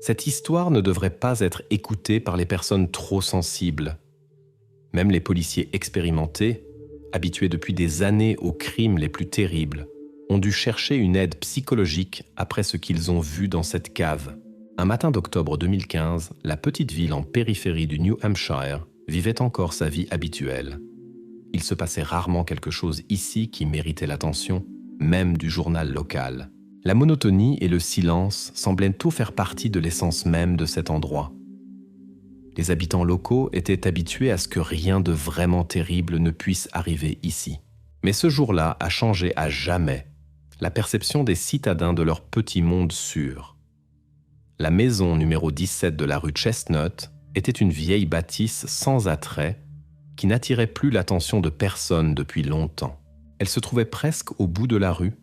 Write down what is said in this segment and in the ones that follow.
Cette histoire ne devrait pas être écoutée par les personnes trop sensibles. Même les policiers expérimentés, habitués depuis des années aux crimes les plus terribles, ont dû chercher une aide psychologique après ce qu'ils ont vu dans cette cave. Un matin d'octobre 2015, la petite ville en périphérie du New Hampshire vivait encore sa vie habituelle. Il se passait rarement quelque chose ici qui méritait l'attention, même du journal local. La monotonie et le silence semblaient tout faire partie de l'essence même de cet endroit. Les habitants locaux étaient habitués à ce que rien de vraiment terrible ne puisse arriver ici. Mais ce jour-là a changé à jamais la perception des citadins de leur petit monde sûr. La maison numéro 17 de la rue Chestnut était une vieille bâtisse sans attrait qui n'attirait plus l'attention de personne depuis longtemps. Elle se trouvait presque au bout de la rue,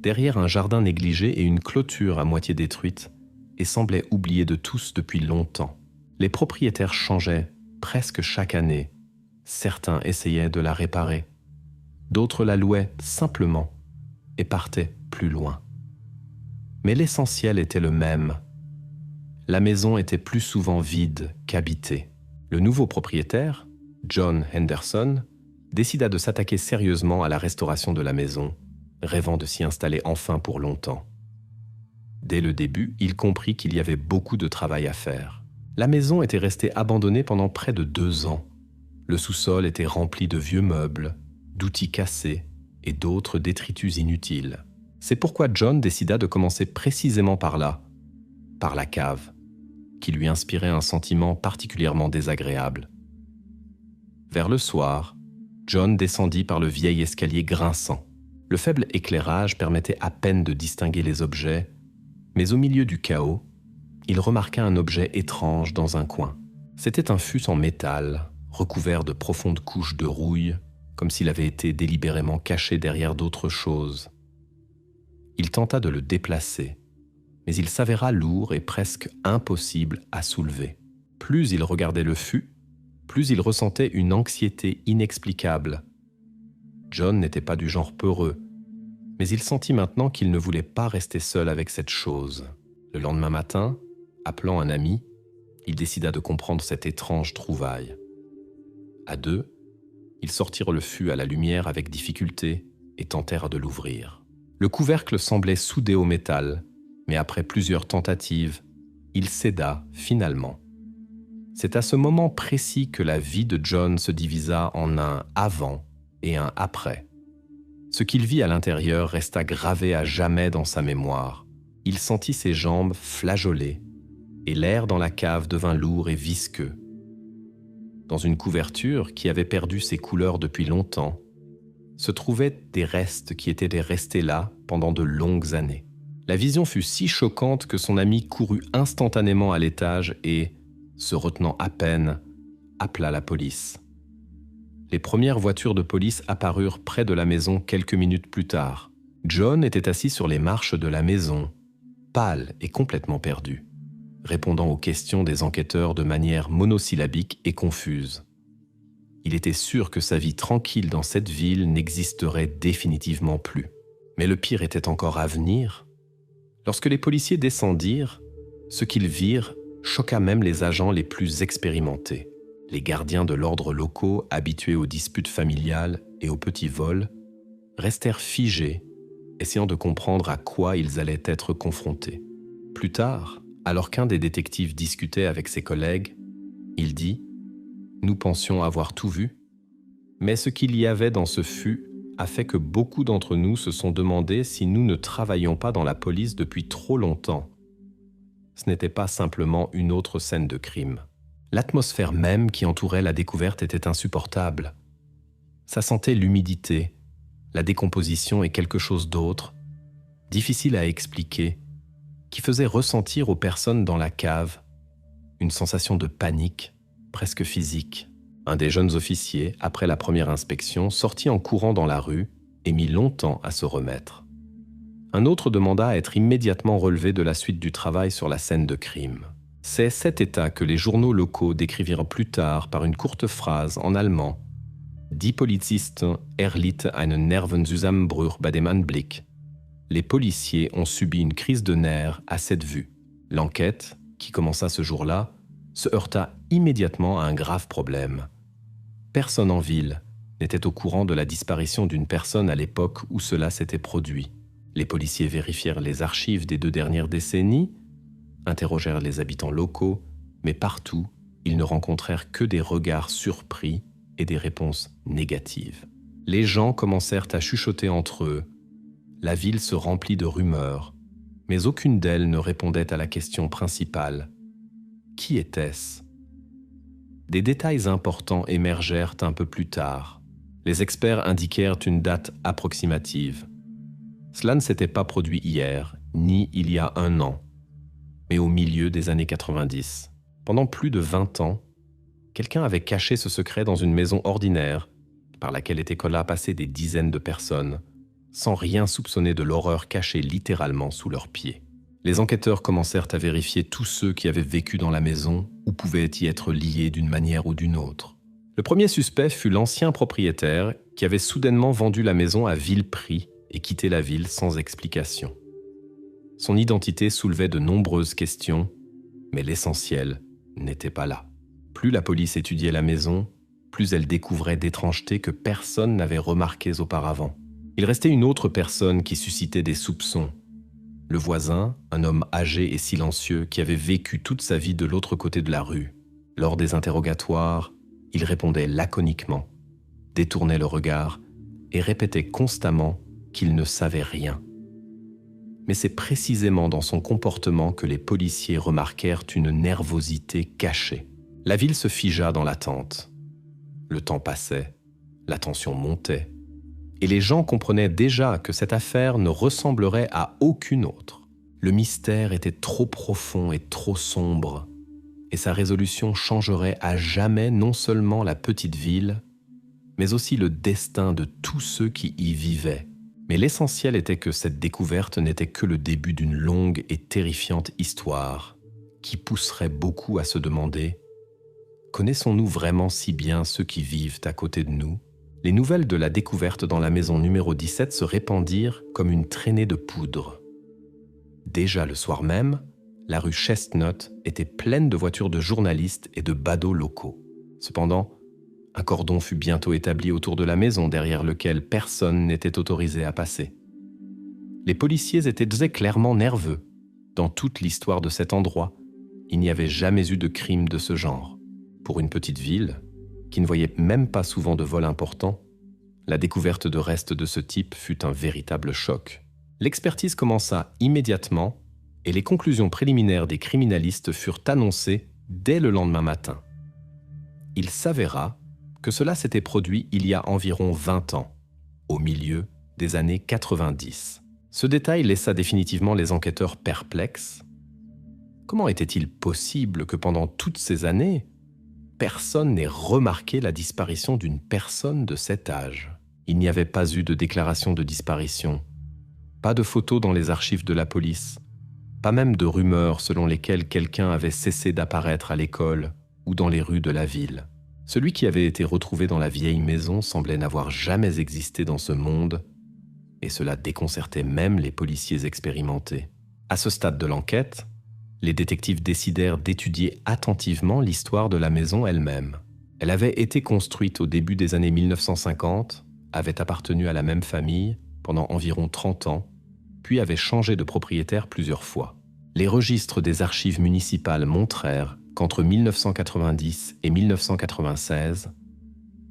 derrière un jardin négligé et une clôture à moitié détruite, et semblait oubliée de tous depuis longtemps. Les propriétaires changeaient presque chaque année. Certains essayaient de la réparer. D'autres la louaient simplement et partaient plus loin. Mais l'essentiel était le même. La maison était plus souvent vide qu'habitée. Le nouveau propriétaire, John Henderson, décida de s'attaquer sérieusement à la restauration de la maison, rêvant de s'y installer enfin pour longtemps. Dès le début, il comprit qu'il y avait beaucoup de travail à faire. La maison était restée abandonnée pendant près de 2 ans. Le sous-sol était rempli de vieux meubles, d'outils cassés et d'autres détritus inutiles. C'est pourquoi John décida de commencer précisément par là, par la cave, qui lui inspirait un sentiment particulièrement désagréable. Vers le soir, John descendit par le vieil escalier grinçant. Le faible éclairage permettait à peine de distinguer les objets, mais au milieu du chaos, il remarqua un objet étrange dans un coin. C'était un fût en métal, recouvert de profondes couches de rouille, comme s'il avait été délibérément caché derrière d'autres choses. Il tenta de le déplacer, mais il s'avéra lourd et presque impossible à soulever. Plus il regardait le fût, plus il ressentait une anxiété inexplicable. John n'était pas du genre peureux, mais il sentit maintenant qu'il ne voulait pas rester seul avec cette chose. Le lendemain matin, appelant un ami, il décida de comprendre cette étrange trouvaille. À 2, ils sortirent le fût à la lumière avec difficulté et tentèrent de l'ouvrir. Le couvercle semblait soudé au métal, mais après plusieurs tentatives, il céda finalement. C'est à ce moment précis que la vie de John se divisa en un avant et un après. Ce qu'il vit à l'intérieur resta gravé à jamais dans sa mémoire. Il sentit ses jambes flageoler et l'air dans la cave devint lourd et visqueux. Dans une couverture qui avait perdu ses couleurs depuis longtemps, se trouvaient des restes qui étaient restés là pendant de longues années. La vision fut si choquante que son ami courut instantanément à l'étage et, se retenant à peine, appela la police. Les premières voitures de police apparurent près de la maison quelques minutes plus tard. John était assis sur les marches de la maison, pâle et complètement perdu, répondant aux questions des enquêteurs de manière monosyllabique et confuse. Il était sûr que sa vie tranquille dans cette ville n'existerait définitivement plus. Mais le pire était encore à venir. Lorsque les policiers descendirent, ce qu'ils virent choqua même les agents les plus expérimentés. Les gardiens de l'ordre locaux, habitués aux disputes familiales et aux petits vols, restèrent figés, essayant de comprendre à quoi ils allaient être confrontés. Plus tard, alors qu'un des détectives discutait avec ses collègues, il dit « Nous pensions avoir tout vu, mais ce qu'il y avait dans ce fût a fait que beaucoup d'entre nous se sont demandé si nous ne travaillions pas dans la police depuis trop longtemps. Ce n'était pas simplement une autre scène de crime. L'atmosphère même qui entourait la découverte était insupportable. Ça sentait l'humidité, la décomposition et quelque chose d'autre, difficile à expliquer, qui faisait ressentir aux personnes dans la cave une sensation de panique, presque physique. Un des jeunes officiers, après la première inspection, sortit en courant dans la rue et mit longtemps à se remettre. Un autre demanda à être immédiatement relevé de la suite du travail sur la scène de crime. C'est cet état que les journaux locaux décrivirent plus tard par une courte phrase en allemand. Die Polizisten erlitt einen Nervenzusammenbruch bei dem Anblick. Les policiers ont subi une crise de nerfs à cette vue. L'enquête, qui commença ce jour-là, se heurta immédiatement à un grave problème. Personne en ville n'était au courant de la disparition d'une personne à l'époque où cela s'était produit. Les policiers vérifièrent les archives des 2 dernières décennies, interrogèrent les habitants locaux, mais partout, ils ne rencontrèrent que des regards surpris et des réponses négatives. Les gens commencèrent à chuchoter entre eux. La ville se remplit de rumeurs, mais aucune d'elles ne répondait à la question principale. Qui était-ce ? Des détails importants émergèrent un peu plus tard. Les experts indiquèrent une date approximative. Cela ne s'était pas produit hier, ni il y a 1 an, mais au milieu des années 90. Pendant plus de 20 ans, quelqu'un avait caché ce secret dans une maison ordinaire, par laquelle étaient passées des dizaines de personnes, sans rien soupçonner de l'horreur cachée littéralement sous leurs pieds. Les enquêteurs commencèrent à vérifier tous ceux qui avaient vécu dans la maison ou pouvaient y être liés d'une manière ou d'une autre. Le premier suspect fut l'ancien propriétaire qui avait soudainement vendu la maison à vil prix et quitté la ville sans explication. Son identité soulevait de nombreuses questions, mais l'essentiel n'était pas là. Plus la police étudiait la maison, plus elle découvrait d'étrangetés que personne n'avait remarquées auparavant. Il restait une autre personne qui suscitait des soupçons. Le voisin, un homme âgé et silencieux qui avait vécu toute sa vie de l'autre côté de la rue. Lors des interrogatoires, il répondait laconiquement, détournait le regard et répétait constamment qu'il ne savait rien. Mais c'est précisément dans son comportement que les policiers remarquèrent une nervosité cachée. La ville se figea dans l'attente. Le temps passait, la tension montait, et les gens comprenaient déjà que cette affaire ne ressemblerait à aucune autre. Le mystère était trop profond et trop sombre, et sa résolution changerait à jamais non seulement la petite ville, mais aussi le destin de tous ceux qui y vivaient. Mais l'essentiel était que cette découverte n'était que le début d'une longue et terrifiante histoire qui pousserait beaucoup à se demander « Connaissons-nous vraiment si bien ceux qui vivent à côté de nous ?» Les nouvelles de la découverte dans la maison numéro 17 se répandirent comme une traînée de poudre. Déjà le soir même, la rue Chestnut était pleine de voitures de journalistes et de badauds locaux. Cependant, un cordon fut bientôt établi autour de la maison derrière lequel personne n'était autorisé à passer. Les policiers étaient clairement nerveux. Dans toute l'histoire de cet endroit, il n'y avait jamais eu de crime de ce genre. Pour une petite ville, qui ne voyait même pas souvent de vols importants, la découverte de restes de ce type fut un véritable choc. L'expertise commença immédiatement et les conclusions préliminaires des criminalistes furent annoncées dès le lendemain matin. Il s'avéra que cela s'était produit il y a environ 20 ans, au milieu des années 90. Ce détail laissa définitivement les enquêteurs perplexes. Comment était-il possible que pendant toutes ces années, personne n'ait remarqué la disparition d'une personne de cet âge? Il n'y avait pas eu de déclaration de disparition, pas de photos dans les archives de la police, pas même de rumeurs selon lesquelles quelqu'un avait cessé d'apparaître à l'école ou dans les rues de la ville. Celui qui avait été retrouvé dans la vieille maison semblait n'avoir jamais existé dans ce monde, et cela déconcertait même les policiers expérimentés. À ce stade de l'enquête, les détectives décidèrent d'étudier attentivement l'histoire de la maison elle-même. Elle avait été construite au début des années 1950, avait appartenu à la même famille pendant environ 30 ans, puis avait changé de propriétaire plusieurs fois. Les registres des archives municipales montrèrent qu'entre 1990 et 1996,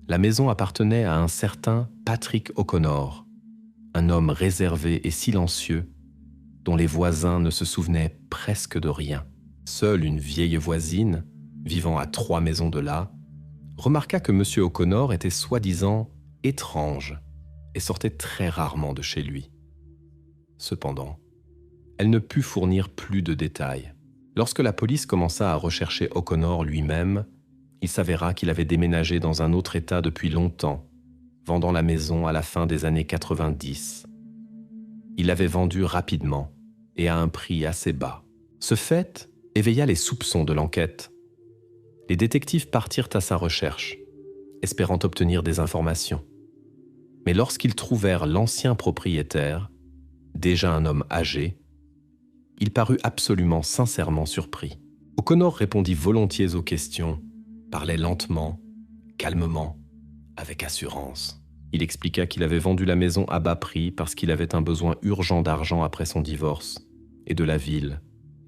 la maison appartenait à un certain Patrick O'Connor, un homme réservé et silencieux dont les voisins ne se souvenaient presque de rien. Seule une vieille voisine, vivant à 3 maisons de là, remarqua que M. O'Connor était soi-disant étrange et sortait très rarement de chez lui. Cependant, elle ne put fournir plus de détails. Lorsque la police commença à rechercher O'Connor lui-même, il s'avéra qu'il avait déménagé dans un autre état depuis longtemps, vendant la maison à la fin des années 90. Il l'avait vendue rapidement et à un prix assez bas. Ce fait éveilla les soupçons de l'enquête. Les détectives partirent à sa recherche, espérant obtenir des informations. Mais lorsqu'ils trouvèrent l'ancien propriétaire, déjà un homme âgé, il parut absolument sincèrement surpris. O'Connor répondit volontiers aux questions, parlait lentement, calmement, avec assurance. Il expliqua qu'il avait vendu la maison à bas prix parce qu'il avait un besoin urgent d'argent après son divorce. Et de la ville,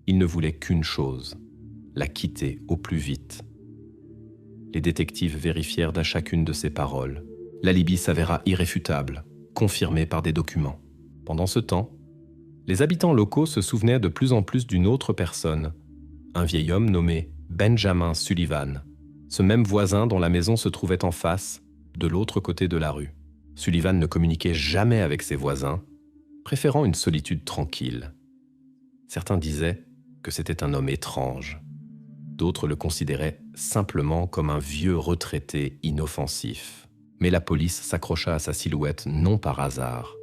il ne voulait qu'une chose, la quitter au plus vite. Les détectives vérifièrent à chacune de ses paroles. L'alibi s'avéra irréfutable, confirmé par des documents. Pendant ce temps, les habitants locaux se souvenaient de plus en plus d'une autre personne, un vieil homme nommé Benjamin Sullivan, ce même voisin dont la maison se trouvait en face, de l'autre côté de la rue. Sullivan ne communiquait jamais avec ses voisins, préférant une solitude tranquille. Certains disaient que c'était un homme étrange. D'autres le considéraient simplement comme un vieux retraité inoffensif. Mais la police s'accrocha à sa silhouette non par hasard.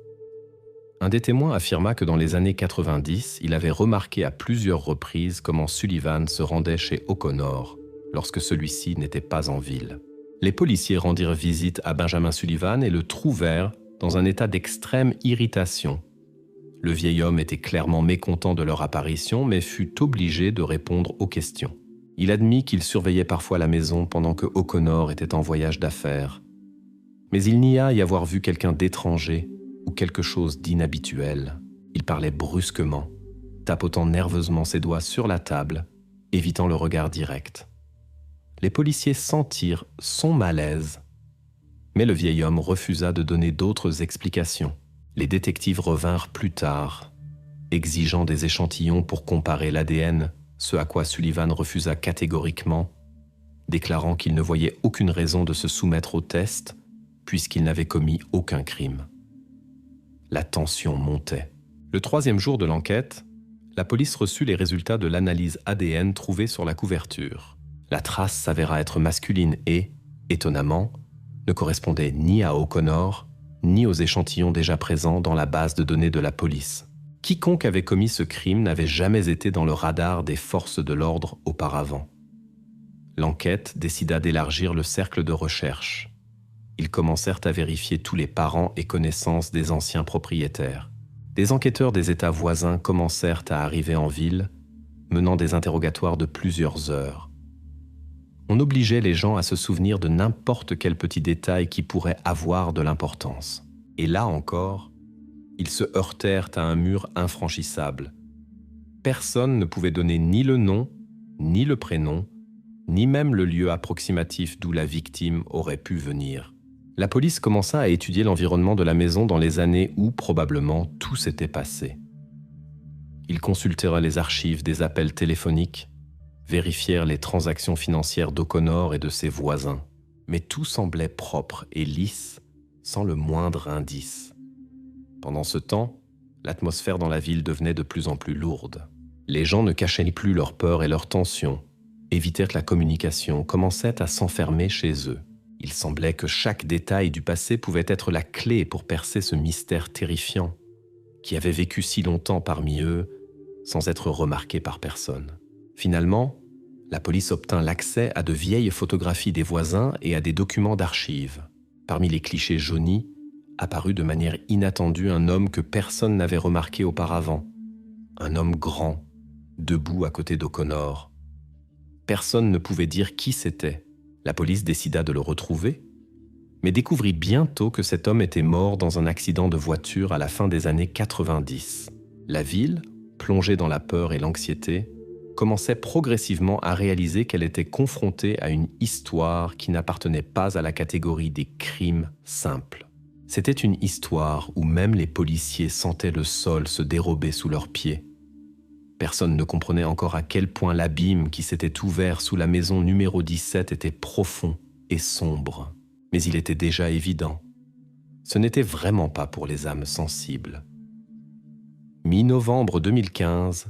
Un des témoins affirma que dans les années 90, il avait remarqué à plusieurs reprises comment Sullivan se rendait chez O'Connor lorsque celui-ci n'était pas en ville. Les policiers rendirent visite à Benjamin Sullivan et le trouvèrent dans un état d'extrême irritation. Le vieil homme était clairement mécontent de leur apparition, mais fut obligé de répondre aux questions. Il admit qu'il surveillait parfois la maison pendant que O'Connor était en voyage d'affaires. Mais il nia y avoir vu quelqu'un d'étranger ou quelque chose d'inhabituel. Il parlait brusquement, tapotant nerveusement ses doigts sur la table, évitant le regard direct. Les policiers sentirent son malaise, mais le vieil homme refusa de donner d'autres explications. Les détectives revinrent plus tard, exigeant des échantillons pour comparer l'ADN, ce à quoi Sullivan refusa catégoriquement, déclarant qu'il ne voyait aucune raison de se soumettre au test, puisqu'il n'avait commis aucun crime. La tension montait. Le 3e jour de l'enquête, la police reçut les résultats de l'analyse ADN trouvée sur la couverture. La trace s'avéra être masculine et, étonnamment, ne correspondait ni à O'Connor, ni aux échantillons déjà présents dans la base de données de la police. Quiconque avait commis ce crime n'avait jamais été dans le radar des forces de l'ordre auparavant. L'enquête décida d'élargir le cercle de recherche. Ils commencèrent à vérifier tous les parents et connaissances des anciens propriétaires. Des enquêteurs des États voisins commencèrent à arriver en ville, menant des interrogatoires de plusieurs heures. On obligeait les gens à se souvenir de n'importe quel petit détail qui pourrait avoir de l'importance. Et là encore, ils se heurtèrent à un mur infranchissable. Personne ne pouvait donner ni le nom, ni le prénom, ni même le lieu approximatif d'où la victime aurait pu venir. La police commença à étudier l'environnement de la maison dans les années où, probablement, tout s'était passé. Ils consultèrent les archives des appels téléphoniques, vérifièrent les transactions financières d'O'Connor et de ses voisins, mais tout semblait propre et lisse, sans le moindre indice. Pendant ce temps, l'atmosphère dans la ville devenait de plus en plus lourde. Les gens ne cachaient plus leur peur et leur tension, évitèrent la communication, commençaient à s'enfermer chez eux. Il semblait que chaque détail du passé pouvait être la clé pour percer ce mystère terrifiant, qui avait vécu si longtemps parmi eux, sans être remarqué par personne. Finalement, la police obtint l'accès à de vieilles photographies des voisins et à des documents d'archives. Parmi les clichés jaunis, apparut de manière inattendue un homme que personne n'avait remarqué auparavant. Un homme grand, debout à côté d'O'Connor. Personne ne pouvait dire qui c'était. La police décida de le retrouver, mais découvrit bientôt que cet homme était mort dans un accident de voiture à la fin des années 90. La ville, plongée dans la peur et l'anxiété, commençait progressivement à réaliser qu'elle était confrontée à une histoire qui n'appartenait pas à la catégorie des crimes simples. C'était une histoire où même les policiers sentaient le sol se dérober sous leurs pieds. Personne ne comprenait encore à quel point l'abîme qui s'était ouvert sous la maison numéro 17 était profond et sombre. Mais il était déjà évident. Ce n'était vraiment pas pour les âmes sensibles. Mi-novembre 2015,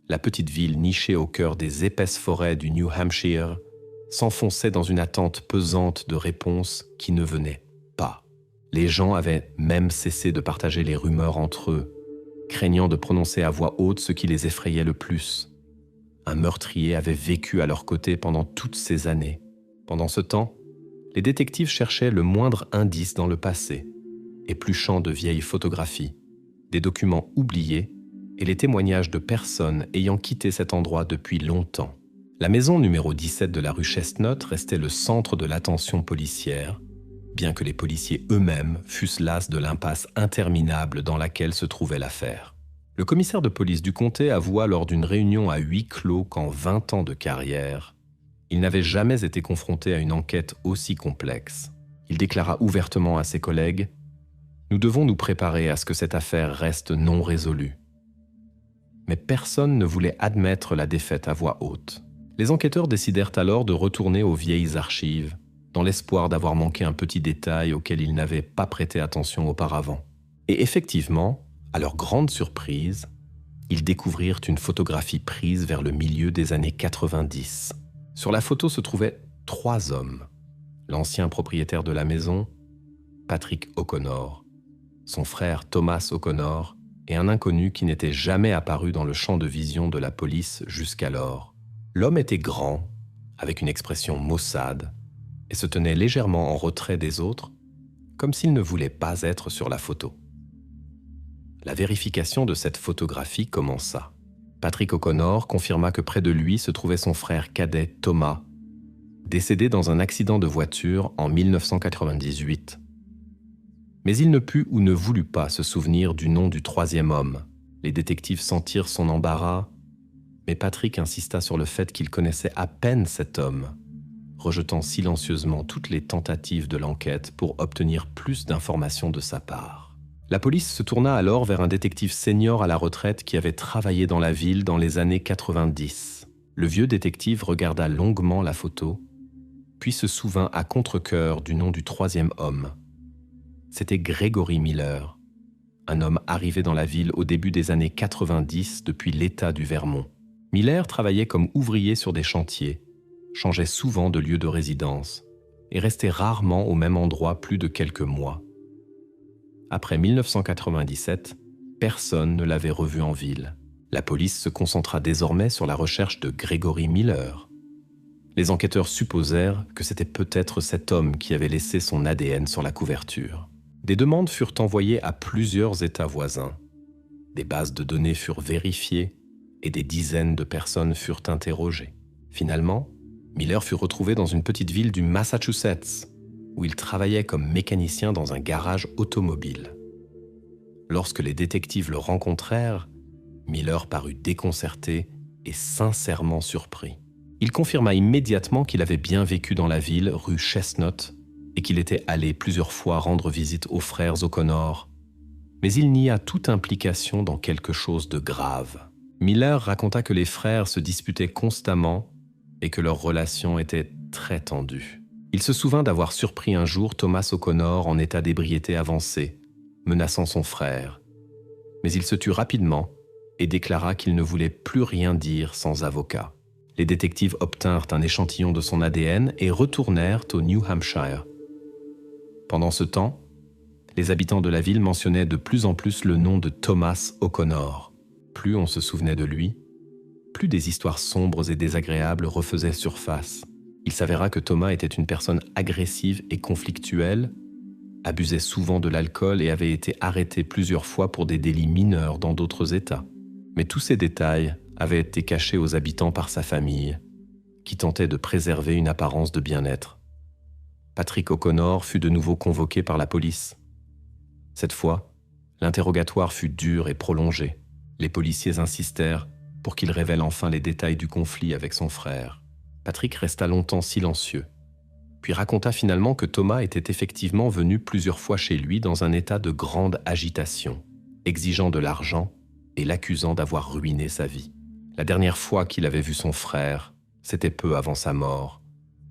la petite ville nichée au cœur des épaisses forêts du New Hampshire s'enfonçait dans une attente pesante de réponses qui ne venaient pas. Les gens avaient même cessé de partager les rumeurs entre eux, craignant de prononcer à voix haute ce qui les effrayait le plus. Un meurtrier avait vécu à leur côté pendant toutes ces années. Pendant ce temps, les détectives cherchaient le moindre indice dans le passé, épluchant de vieilles photographies, des documents oubliés et les témoignages de personnes ayant quitté cet endroit depuis longtemps. La maison numéro 17 de la rue Chestnut restait le centre de l'attention policière, bien que les policiers eux-mêmes fussent las de l'impasse interminable dans laquelle se trouvait l'affaire. Le commissaire de police du comté avoua lors d'une réunion à huis clos qu'en 20 ans de carrière, il n'avait jamais été confronté à une enquête aussi complexe. Il déclara ouvertement à ses collègues « Nous devons nous préparer à ce que cette affaire reste non résolue. » Mais personne ne voulait admettre la défaite à voix haute. Les enquêteurs décidèrent alors de retourner aux vieilles archives, dans l'espoir d'avoir manqué un petit détail auquel ils n'avaient pas prêté attention auparavant. Et effectivement, à leur grande surprise, ils découvrirent une photographie prise vers le milieu des années 90. Sur la photo se trouvaient 3 hommes. L'ancien propriétaire de la maison, Patrick O'Connor, son frère Thomas O'Connor et un inconnu qui n'était jamais apparu dans le champ de vision de la police jusqu'alors. L'homme était grand, avec une expression maussade, et se tenait légèrement en retrait des autres, comme s'il ne voulait pas être sur la photo. La vérification de cette photographie commença. Patrick O'Connor confirma que près de lui se trouvait son frère cadet Thomas, décédé dans un accident de voiture en 1998. Mais il ne put ou ne voulut pas se souvenir du nom du 3e homme. Les détectives sentirent son embarras, mais Patrick insista sur le fait qu'il connaissait à peine cet homme, rejetant silencieusement toutes les tentatives de l'enquête pour obtenir plus d'informations de sa part. La police se tourna alors vers un détective senior à la retraite qui avait travaillé dans la ville dans les années 90. Le vieux détective regarda longuement la photo, puis se souvint à contre-cœur du nom du 3e homme. C'était Gregory Miller, un homme arrivé dans la ville au début des années 90 depuis l'État du Vermont. Miller travaillait comme ouvrier sur des chantiers, changeait souvent de lieu de résidence et restait rarement au même endroit plus de quelques mois. Après 1997, personne ne l'avait revu en ville. La police se concentra désormais sur la recherche de Gregory Miller. Les enquêteurs supposèrent que c'était peut-être cet homme qui avait laissé son ADN sur la couverture. Des demandes furent envoyées à plusieurs États voisins. Des bases de données furent vérifiées et des dizaines de personnes furent interrogées. Finalement, Miller fut retrouvé dans une petite ville du Massachusetts, où il travaillait comme mécanicien dans un garage automobile. Lorsque les détectives le rencontrèrent, Miller parut déconcerté et sincèrement surpris. Il confirma immédiatement qu'il avait bien vécu dans la ville, rue Chestnut, et qu'il était allé plusieurs fois rendre visite aux frères O'Connor, mais il nia toute implication dans quelque chose de grave. Miller raconta que les frères se disputaient constamment et que leur relation était très tendue. Il se souvint d'avoir surpris un jour Thomas O'Connor en état d'ébriété avancée, menaçant son frère. Mais il se tut rapidement et déclara qu'il ne voulait plus rien dire sans avocat. Les détectives obtinrent un échantillon de son ADN et retournèrent au New Hampshire. Pendant ce temps, les habitants de la ville mentionnaient de plus en plus le nom de Thomas O'Connor. Plus on se souvenait de lui, plus des histoires sombres et désagréables refaisaient surface. Il s'avéra que Thomas était une personne agressive et conflictuelle, abusait souvent de l'alcool et avait été arrêté plusieurs fois pour des délits mineurs dans d'autres États. Mais tous ces détails avaient été cachés aux habitants par sa famille, qui tentait de préserver une apparence de bien-être. Patrick O'Connor fut de nouveau convoqué par la police. Cette fois, l'interrogatoire fut dur et prolongé. Les policiers insistèrent pour qu'il révèle enfin les détails du conflit avec son frère. Patrick resta longtemps silencieux, puis raconta finalement que Thomas était effectivement venu plusieurs fois chez lui dans un état de grande agitation, exigeant de l'argent et l'accusant d'avoir ruiné sa vie. La dernière fois qu'il avait vu son frère, c'était peu avant sa mort,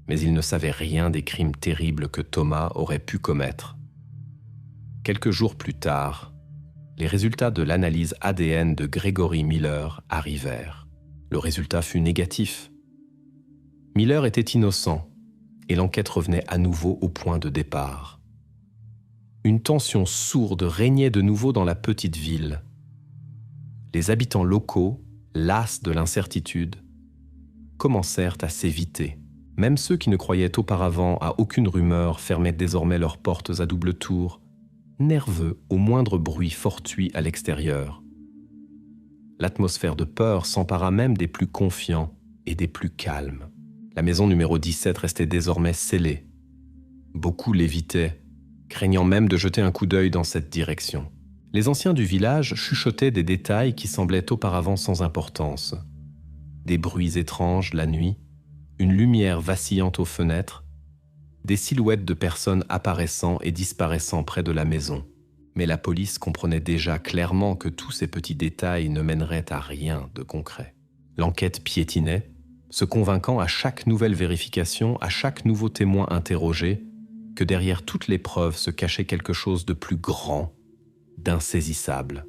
mais il ne savait rien des crimes terribles que Thomas aurait pu commettre. Quelques jours plus tard, les résultats de l'analyse ADN de Gregory Miller arrivèrent. Le résultat fut négatif. Miller était innocent et l'enquête revenait à nouveau au point de départ. Une tension sourde régnait de nouveau dans la petite ville. Les habitants locaux, las de l'incertitude, commencèrent à s'éviter. Même ceux qui ne croyaient auparavant à aucune rumeur fermaient désormais leurs portes à double tour, nerveux au moindre bruit fortuit à l'extérieur. L'atmosphère de peur s'empara même des plus confiants, et des plus calmes. La maison numéro 17 restait désormais scellée. Beaucoup l'évitaient, craignant même de jeter un coup d'œil dans cette direction. Les anciens du village chuchotaient des détails qui semblaient auparavant sans importance. Des bruits étranges la nuit, une lumière vacillante aux fenêtres, des silhouettes de personnes apparaissant et disparaissant près de la maison. Mais la police comprenait déjà clairement que tous ces petits détails ne mèneraient à rien de concret. L'enquête piétinait, se convainquant à chaque nouvelle vérification, à chaque nouveau témoin interrogé, que derrière toutes les preuves se cachait quelque chose de plus grand, d'insaisissable,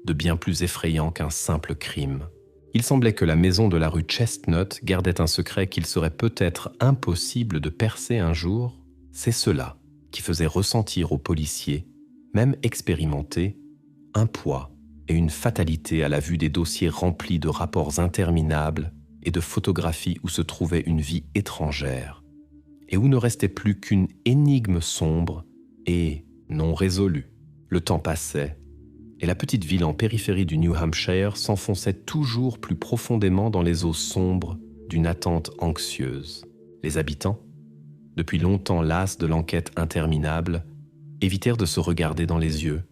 de bien plus effrayant qu'un simple crime. Il semblait que la maison de la rue Chestnut gardait un secret qu'il serait peut-être impossible de percer un jour. C'est cela qui faisait ressentir aux policiers, même expérimentés, un poids et une fatalité à la vue des dossiers remplis de rapports interminables et de photographies où se trouvait une vie étrangère, et où ne restait plus qu'une énigme sombre et non résolue. Le temps passait, et la petite ville en périphérie du New Hampshire s'enfonçait toujours plus profondément dans les eaux sombres d'une attente anxieuse. Les habitants, depuis longtemps las de l'enquête interminable, évitèrent de se regarder dans les yeux,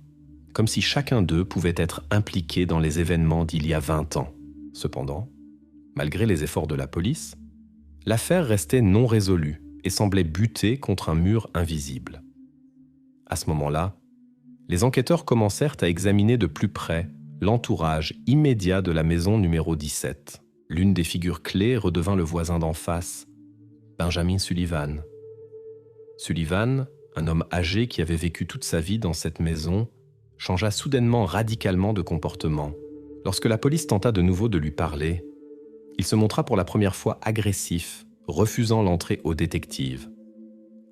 comme si chacun d'eux pouvait être impliqué dans les événements d'il y a 20 ans. Cependant, malgré les efforts de la police, l'affaire restait non résolue et semblait buter contre un mur invisible. À ce moment-là, les enquêteurs commencèrent à examiner de plus près l'entourage immédiat de la maison numéro 17. L'une des figures clés redevint le voisin d'en face, Benjamin Sullivan. Sullivan, un homme âgé qui avait vécu toute sa vie dans cette maison, changea soudainement radicalement de comportement. Lorsque la police tenta de nouveau de lui parler, il se montra pour la première fois agressif, refusant l'entrée aux détectives.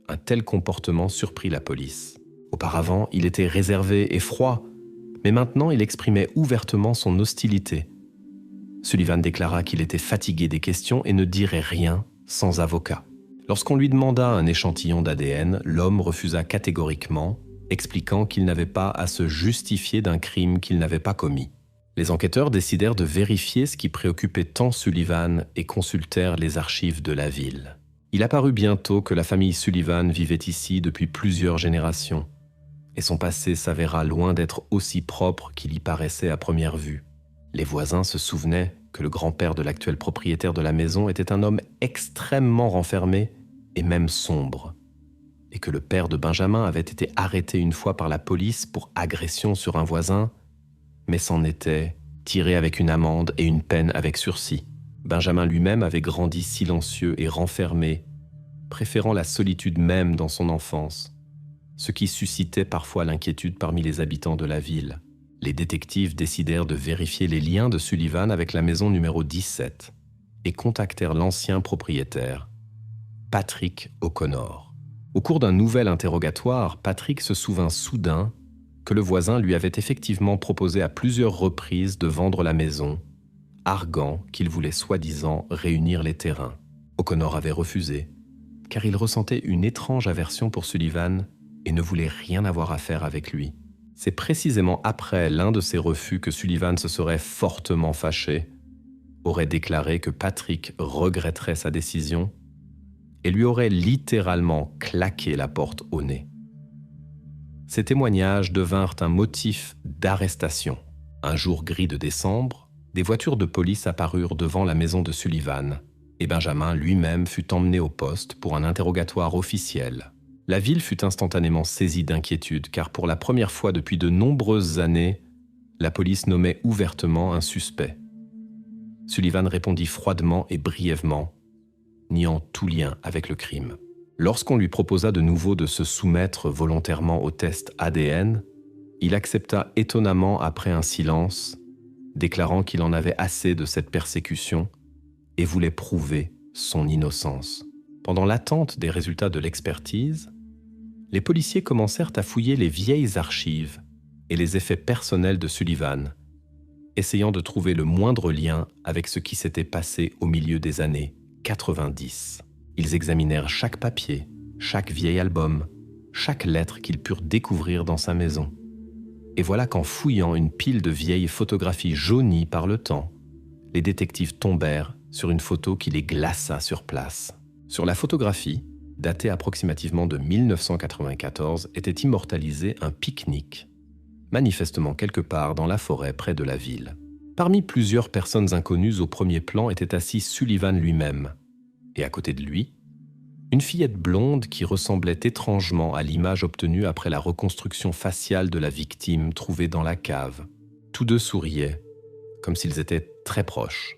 Un tel comportement surprit la police. Auparavant, il était réservé et froid, mais maintenant il exprimait ouvertement son hostilité. Sullivan déclara qu'il était fatigué des questions et ne dirait rien sans avocat. Lorsqu'on lui demanda un échantillon d'ADN, l'homme refusa catégoriquement, expliquant qu'il n'avait pas à se justifier d'un crime qu'il n'avait pas commis. Les enquêteurs décidèrent de vérifier ce qui préoccupait tant Sullivan et consultèrent les archives de la ville. Il apparut bientôt que la famille Sullivan vivait ici depuis plusieurs générations, et son passé s'avéra loin d'être aussi propre qu'il y paraissait à première vue. Les voisins se souvenaient que le grand-père de l'actuel propriétaire de la maison était un homme extrêmement renfermé et même sombre, et que le père de Benjamin avait été arrêté une fois par la police pour agression sur un voisin, mais s'en était tiré avec une amende et une peine avec sursis. Benjamin lui-même avait grandi silencieux et renfermé, préférant la solitude même dans son enfance, ce qui suscitait parfois l'inquiétude parmi les habitants de la ville. Les détectives décidèrent de vérifier les liens de Sullivan avec la maison numéro 17 et contactèrent l'ancien propriétaire, Patrick O'Connor. Au cours d'un nouvel interrogatoire, Patrick se souvint soudain que le voisin lui avait effectivement proposé à plusieurs reprises de vendre la maison, arguant qu'il voulait soi-disant réunir les terrains. O'Connor avait refusé, car il ressentait une étrange aversion pour Sullivan et ne voulait rien avoir à faire avec lui. C'est précisément après l'un de ces refus que Sullivan se serait fortement fâché, aurait déclaré que Patrick regretterait sa décision et lui aurait littéralement claqué la porte au nez. Ces témoignages devinrent un motif d'arrestation. Un jour gris de décembre, des voitures de police apparurent devant la maison de Sullivan et Benjamin lui-même fut emmené au poste pour un interrogatoire officiel. La ville fut instantanément saisie d'inquiétude car pour la première fois depuis de nombreuses années, la police nommait ouvertement un suspect. Sullivan répondit froidement et brièvement, niant tout lien avec le crime. Lorsqu'on lui proposa de nouveau de se soumettre volontairement au test ADN, il accepta étonnamment après un silence, déclarant qu'il en avait assez de cette persécution et voulait prouver son innocence. Pendant l'attente des résultats de l'expertise, les policiers commencèrent à fouiller les vieilles archives et les effets personnels de Sullivan, essayant de trouver le moindre lien avec ce qui s'était passé au milieu des années 90. Ils examinèrent chaque papier, chaque vieil album, chaque lettre qu'ils purent découvrir dans sa maison. Et voilà qu'en fouillant une pile de vieilles photographies jaunies par le temps, les détectives tombèrent sur une photo qui les glaça sur place. Sur la photographie, datée approximativement de 1994, était immortalisé un pique-nique, manifestement quelque part dans la forêt près de la ville. Parmi plusieurs personnes inconnues, au premier plan était assis Sullivan lui-même, et à côté de lui, une fillette blonde qui ressemblait étrangement à l'image obtenue après la reconstruction faciale de la victime trouvée dans la cave. Tous deux souriaient, comme s'ils étaient très proches.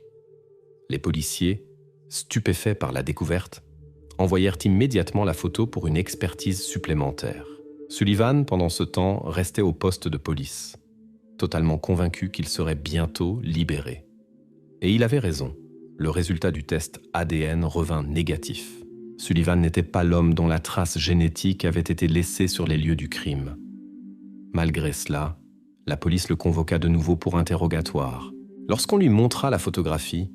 Les policiers, stupéfaits par la découverte, envoyèrent immédiatement la photo pour une expertise supplémentaire. Sullivan, pendant ce temps, restait au poste de police, totalement convaincu qu'il serait bientôt libéré. Et il avait raison. Le résultat du test ADN revint négatif. Sullivan n'était pas l'homme dont la trace génétique avait été laissée sur les lieux du crime. Malgré cela, la police le convoqua de nouveau pour interrogatoire. Lorsqu'on lui montra la photographie,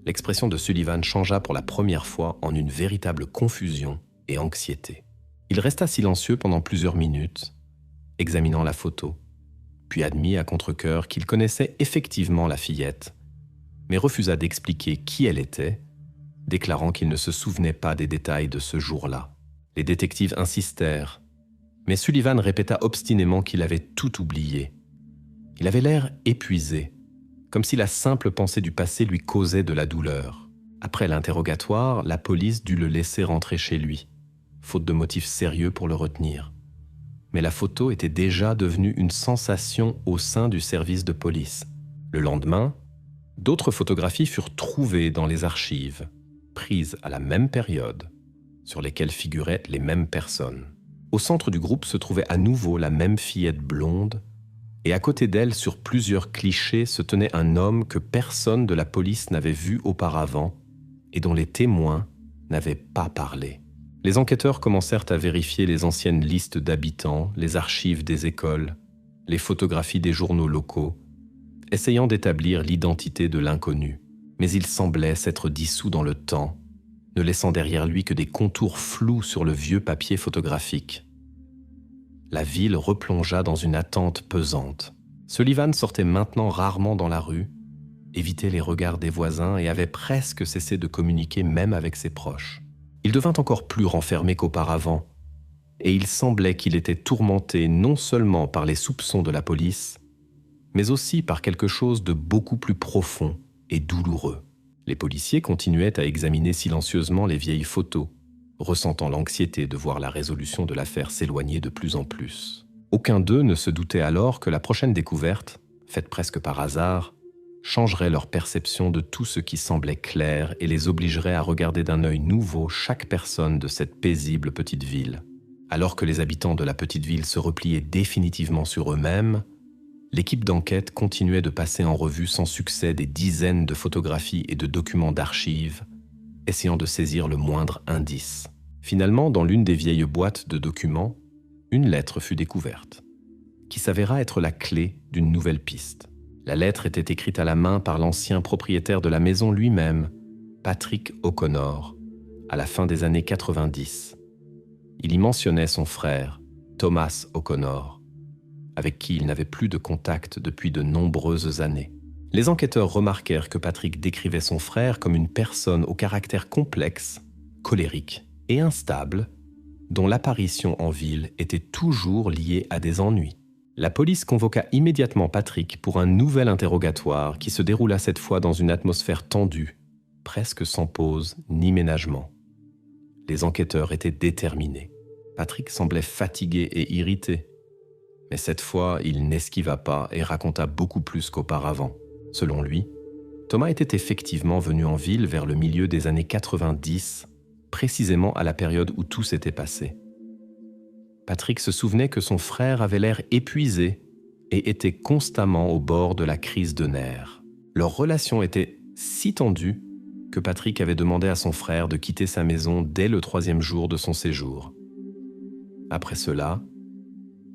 l'expression de Sullivan changea pour la première fois en une véritable confusion et anxiété. Il resta silencieux pendant plusieurs minutes, examinant la photo, puis admit à contre-cœur qu'il connaissait effectivement la fillette, mais refusa d'expliquer qui elle était, déclarant qu'il ne se souvenait pas des détails de ce jour-là. Les détectives insistèrent, mais Sullivan répéta obstinément qu'il avait tout oublié. Il avait l'air épuisé, comme si la simple pensée du passé lui causait de la douleur. Après l'interrogatoire, la police dut le laisser rentrer chez lui, faute de motifs sérieux pour le retenir. Mais la photo était déjà devenue une sensation au sein du service de police. Le lendemain, d'autres photographies furent trouvées dans les archives, prises à la même période, sur lesquelles figuraient les mêmes personnes. Au centre du groupe se trouvait à nouveau la même fillette blonde, et à côté d'elle, sur plusieurs clichés, se tenait un homme que personne de la police n'avait vu auparavant et dont les témoins n'avaient pas parlé. Les enquêteurs commencèrent à vérifier les anciennes listes d'habitants, les archives des écoles, les photographies des journaux locaux, essayant d'établir l'identité de l'inconnu. Mais il semblait s'être dissous dans le temps, ne laissant derrière lui que des contours flous sur le vieux papier photographique. La ville replongea dans une attente pesante. Sullivan sortait maintenant rarement dans la rue, évitait les regards des voisins et avait presque cessé de communiquer même avec ses proches. Il devint encore plus renfermé qu'auparavant, et il semblait qu'il était tourmenté non seulement par les soupçons de la police, mais aussi par quelque chose de beaucoup plus profond et douloureux. Les policiers continuaient à examiner silencieusement les vieilles photos, ressentant l'anxiété de voir la résolution de l'affaire s'éloigner de plus en plus. Aucun d'eux ne se doutait alors que la prochaine découverte, faite presque par hasard, changerait leur perception de tout ce qui semblait clair et les obligerait à regarder d'un œil nouveau chaque personne de cette paisible petite ville. Alors que les habitants de la petite ville se repliaient définitivement sur eux-mêmes, l'équipe d'enquête continuait de passer en revue sans succès des dizaines de photographies et de documents d'archives, essayant de saisir le moindre indice. Finalement, dans l'une des vieilles boîtes de documents, une lettre fut découverte, qui s'avéra être la clé d'une nouvelle piste. La lettre était écrite à la main par l'ancien propriétaire de la maison lui-même, Patrick O'Connor, à la fin des années 90. Il y mentionnait son frère, Thomas O'Connor, avec qui il n'avait plus de contact depuis de nombreuses années. Les enquêteurs remarquèrent que Patrick décrivait son frère comme une personne au caractère complexe, colérique et instable, dont l'apparition en ville était toujours liée à des ennuis. La police convoqua immédiatement Patrick pour un nouvel interrogatoire qui se déroula cette fois dans une atmosphère tendue, presque sans pause ni ménagement. Les enquêteurs étaient déterminés. Patrick semblait fatigué et irrité. Mais cette fois, il n'esquiva pas et raconta beaucoup plus qu'auparavant. Selon lui, Thomas était effectivement venu en ville vers le milieu des années 90, précisément à la période où tout s'était passé. Patrick se souvenait que son frère avait l'air épuisé et était constamment au bord de la crise de nerfs. Leur relation était si tendue que Patrick avait demandé à son frère de quitter sa maison dès le 3e jour de son séjour. Après cela,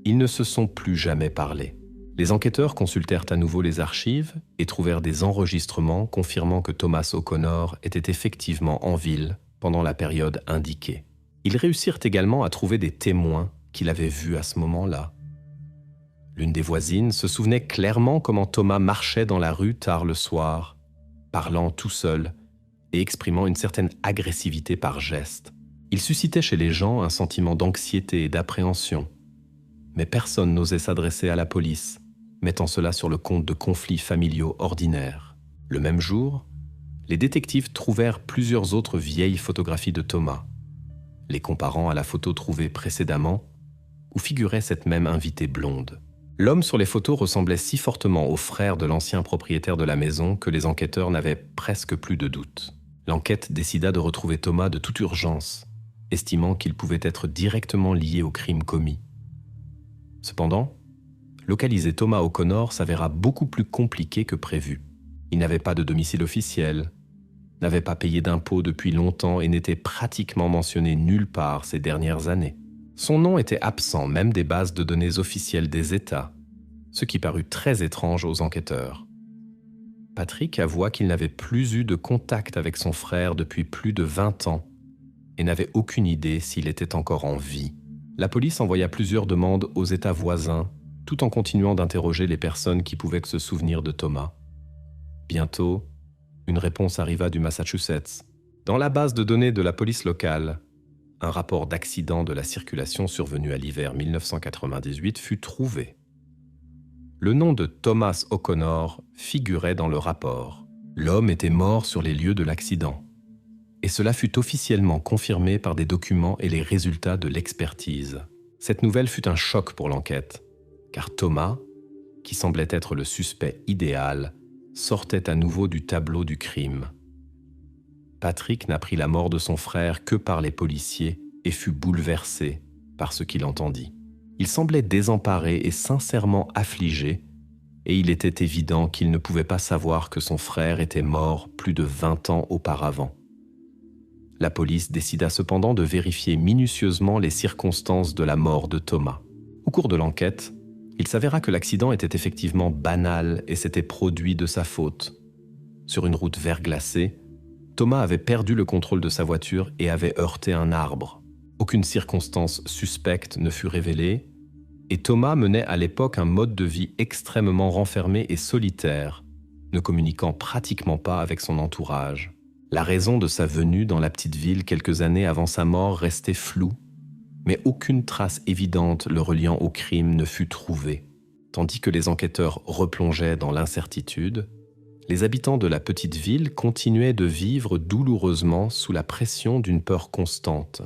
ils ne se sont plus jamais parlé. Les enquêteurs consultèrent à nouveau les archives et trouvèrent des enregistrements confirmant que Thomas O'Connor était effectivement en ville pendant la période indiquée. Ils réussirent également à trouver des témoins qu'il avait vus à ce moment-là. L'une des voisines se souvenait clairement comment Thomas marchait dans la rue tard le soir, parlant tout seul et exprimant une certaine agressivité par geste. Il suscitait chez les gens un sentiment d'anxiété et d'appréhension. Mais personne n'osait s'adresser à la police, mettant cela sur le compte de conflits familiaux ordinaires. Le même jour, les détectives trouvèrent plusieurs autres vieilles photographies de Thomas, les comparant à la photo trouvée précédemment, où figurait cette même invitée blonde. L'homme sur les photos ressemblait si fortement au frère de l'ancien propriétaire de la maison que les enquêteurs n'avaient presque plus de doute. L'enquête décida de retrouver Thomas de toute urgence, estimant qu'il pouvait être directement lié au crime commis. Cependant, localiser Thomas O'Connor s'avéra beaucoup plus compliqué que prévu. Il n'avait pas de domicile officiel, n'avait pas payé d'impôts depuis longtemps et n'était pratiquement mentionné nulle part ces dernières années. Son nom était absent même des bases de données officielles des États, ce qui parut très étrange aux enquêteurs. Patrick avoua qu'il n'avait plus eu de contact avec son frère depuis plus de 20 ans et n'avait aucune idée s'il était encore en vie. La police envoya plusieurs demandes aux États voisins, tout en continuant d'interroger les personnes qui pouvaient se souvenir de Thomas. Bientôt, une réponse arriva du Massachusetts. Dans la base de données de la police locale, un rapport d'accident de la circulation survenu à l'hiver 1998 fut trouvé. Le nom de Thomas O'Connor figurait dans le rapport. L'homme était mort sur les lieux de l'accident. Et cela fut officiellement confirmé par des documents et les résultats de l'expertise. Cette nouvelle fut un choc pour l'enquête, car Thomas, qui semblait être le suspect idéal, sortait à nouveau du tableau du crime. Patrick n'apprit la mort de son frère que par les policiers et fut bouleversé par ce qu'il entendit. Il semblait désemparé et sincèrement affligé, et il était évident qu'il ne pouvait pas savoir que son frère était mort plus de 20 ans auparavant. La police décida cependant de vérifier minutieusement les circonstances de la mort de Thomas. Au cours de l'enquête, il s'avéra que l'accident était effectivement banal et s'était produit de sa faute. Sur une route verglacée, Thomas avait perdu le contrôle de sa voiture et avait heurté un arbre. Aucune circonstance suspecte ne fut révélée, et Thomas menait à l'époque un mode de vie extrêmement renfermé et solitaire, ne communiquant pratiquement pas avec son entourage. La raison de sa venue dans la petite ville quelques années avant sa mort restait floue, mais aucune trace évidente le reliant au crime ne fut trouvée. Tandis que les enquêteurs replongeaient dans l'incertitude, les habitants de la petite ville continuaient de vivre douloureusement sous la pression d'une peur constante.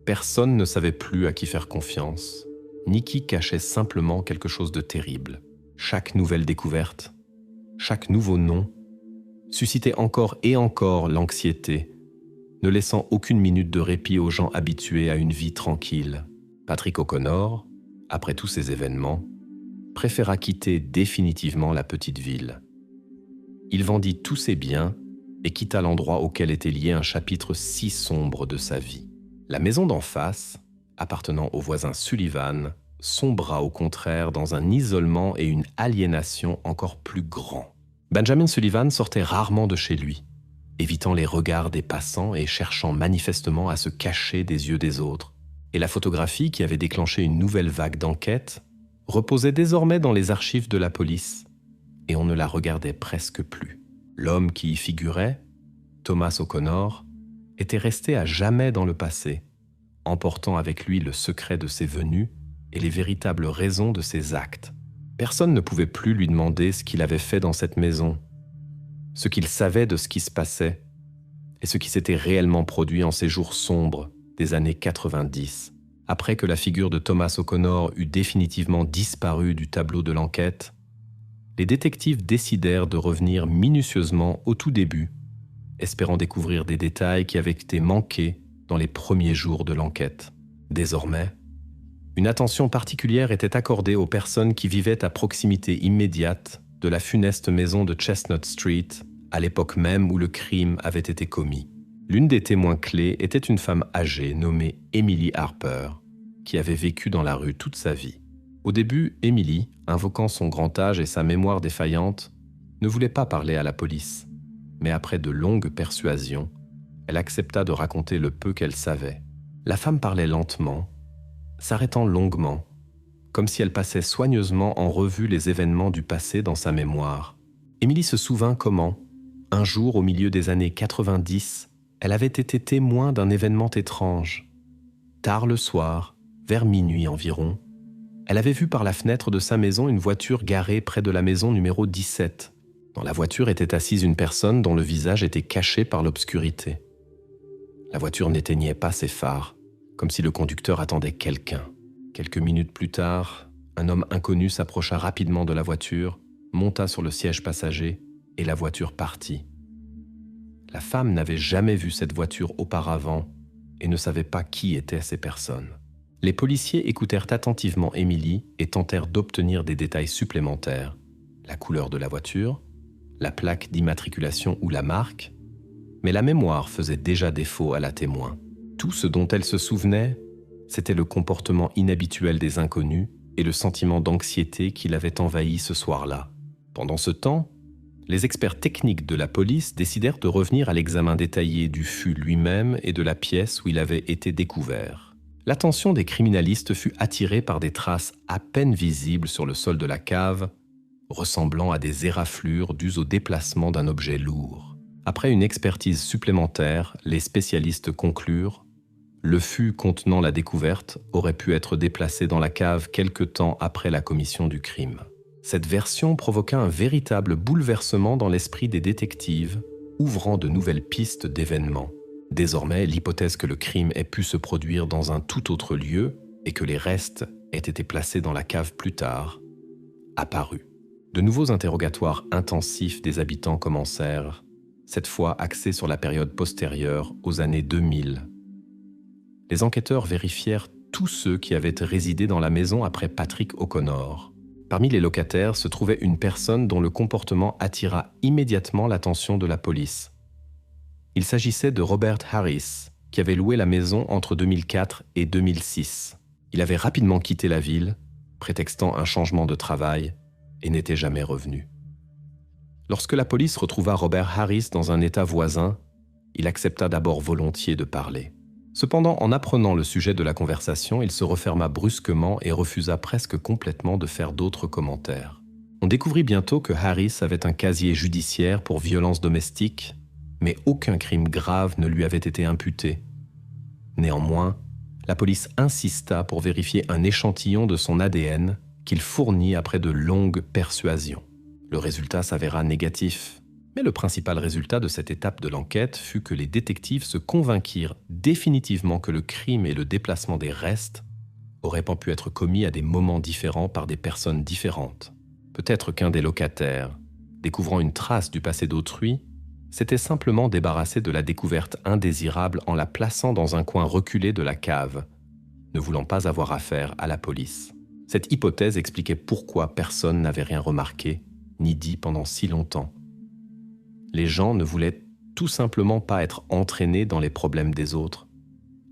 Personne ne savait plus à qui faire confiance, ni qui cachait simplement quelque chose de terrible. Chaque nouvelle découverte, chaque nouveau nom, suscitait encore et encore l'anxiété, ne laissant aucune minute de répit aux gens habitués à une vie tranquille. Patrick O'Connor, après tous ces événements, préféra quitter définitivement la petite ville. Il vendit tous ses biens et quitta l'endroit auquel était lié un chapitre si sombre de sa vie. La maison d'en face, appartenant au voisin Sullivan, sombra au contraire dans un isolement et une aliénation encore plus grands. Benjamin Sullivan sortait rarement de chez lui, évitant les regards des passants et cherchant manifestement à se cacher des yeux des autres. Et la photographie, qui avait déclenché une nouvelle vague d'enquête, reposait désormais dans les archives de la police, et on ne la regardait presque plus. L'homme qui y figurait, Thomas O'Connor, était resté à jamais dans le passé, emportant avec lui le secret de ses venues et les véritables raisons de ses actes. Personne ne pouvait plus lui demander ce qu'il avait fait dans cette maison, ce qu'il savait de ce qui se passait et ce qui s'était réellement produit en ces jours sombres des années 90. Après que la figure de Thomas O'Connor eut définitivement disparu du tableau de l'enquête, les détectives décidèrent de revenir minutieusement au tout début, espérant découvrir des détails qui avaient été manqués dans les premiers jours de l'enquête. Désormais, une attention particulière était accordée aux personnes qui vivaient à proximité immédiate de la funeste maison de Chestnut Street, à l'époque même où le crime avait été commis. L'une des témoins clés était une femme âgée nommée Emily Harper, qui avait vécu dans la rue toute sa vie. Au début, Emily, invoquant son grand âge et sa mémoire défaillante, ne voulait pas parler à la police, mais après de longues persuasions, elle accepta de raconter le peu qu'elle savait. La femme parlait lentement, s'arrêtant longuement, comme si elle passait soigneusement en revue les événements du passé dans sa mémoire. Emily se souvint comment, Un jour, au milieu des années 90, elle avait été témoin d'un événement étrange. Tard le soir, vers minuit environ, elle avait vu par la fenêtre de sa maison une voiture garée près de la maison numéro 17. Dans la voiture était assise une personne dont le visage était caché par l'obscurité. La voiture n'éteignait pas ses phares, comme si le conducteur attendait quelqu'un. Quelques minutes plus tard, un homme inconnu s'approcha rapidement de la voiture, monta sur le siège passager et la voiture partit. La femme n'avait jamais vu cette voiture auparavant et ne savait pas qui étaient ces personnes. Les policiers écoutèrent attentivement Emily et tentèrent d'obtenir des détails supplémentaires. La couleur de la voiture, la plaque d'immatriculation ou la marque, mais la mémoire faisait déjà défaut à la témoin. Tout ce dont elle se souvenait, c'était le comportement inhabituel des inconnus et le sentiment d'anxiété qui l'avait envahi ce soir-là. Pendant ce temps, les experts techniques de la police décidèrent de revenir à l'examen détaillé du fût lui-même et de la pièce où il avait été découvert. L'attention des criminalistes fut attirée par des traces à peine visibles sur le sol de la cave, ressemblant à des éraflures dues au déplacement d'un objet lourd. Après une expertise supplémentaire, les spécialistes conclurent « Le fût contenant la découverte aurait pu être déplacé dans la cave quelque temps après la commission du crime. » Cette version provoqua un véritable bouleversement dans l'esprit des détectives, ouvrant de nouvelles pistes d'événements. Désormais, l'hypothèse que le crime ait pu se produire dans un tout autre lieu et que les restes aient été placés dans la cave plus tard apparut. De nouveaux interrogatoires intensifs des habitants commencèrent, cette fois axés sur la période postérieure aux années 2000. Les enquêteurs vérifièrent tous ceux qui avaient résidé dans la maison après Patrick O'Connor. Parmi les locataires se trouvait une personne dont le comportement attira immédiatement l'attention de la police. Il s'agissait de Robert Harris, qui avait loué la maison entre 2004 et 2006. Il avait rapidement quitté la ville, prétextant un changement de travail, et n'était jamais revenu. Lorsque la police retrouva Robert Harris dans un état voisin, il accepta d'abord volontiers de parler. Cependant, en apprenant le sujet de la conversation, il se referma brusquement et refusa presque complètement de faire d'autres commentaires. On découvrit bientôt que Harris avait un casier judiciaire pour violence domestique, mais aucun crime grave ne lui avait été imputé. Néanmoins, la police insista pour vérifier un échantillon de son ADN qu'il fournit après de longues persuasions. Le résultat s'avéra négatif. Mais le principal résultat de cette étape de l'enquête fut que les détectives se convainquirent définitivement que le crime et le déplacement des restes auraient pu être commis à des moments différents par des personnes différentes. Peut-être qu'un des locataires, découvrant une trace du passé d'autrui, s'était simplement débarrassé de la découverte indésirable en la plaçant dans un coin reculé de la cave, ne voulant pas avoir affaire à la police. Cette hypothèse expliquait pourquoi personne n'avait rien remarqué, ni dit pendant si longtemps. Les gens ne voulaient tout simplement pas être entraînés dans les problèmes des autres,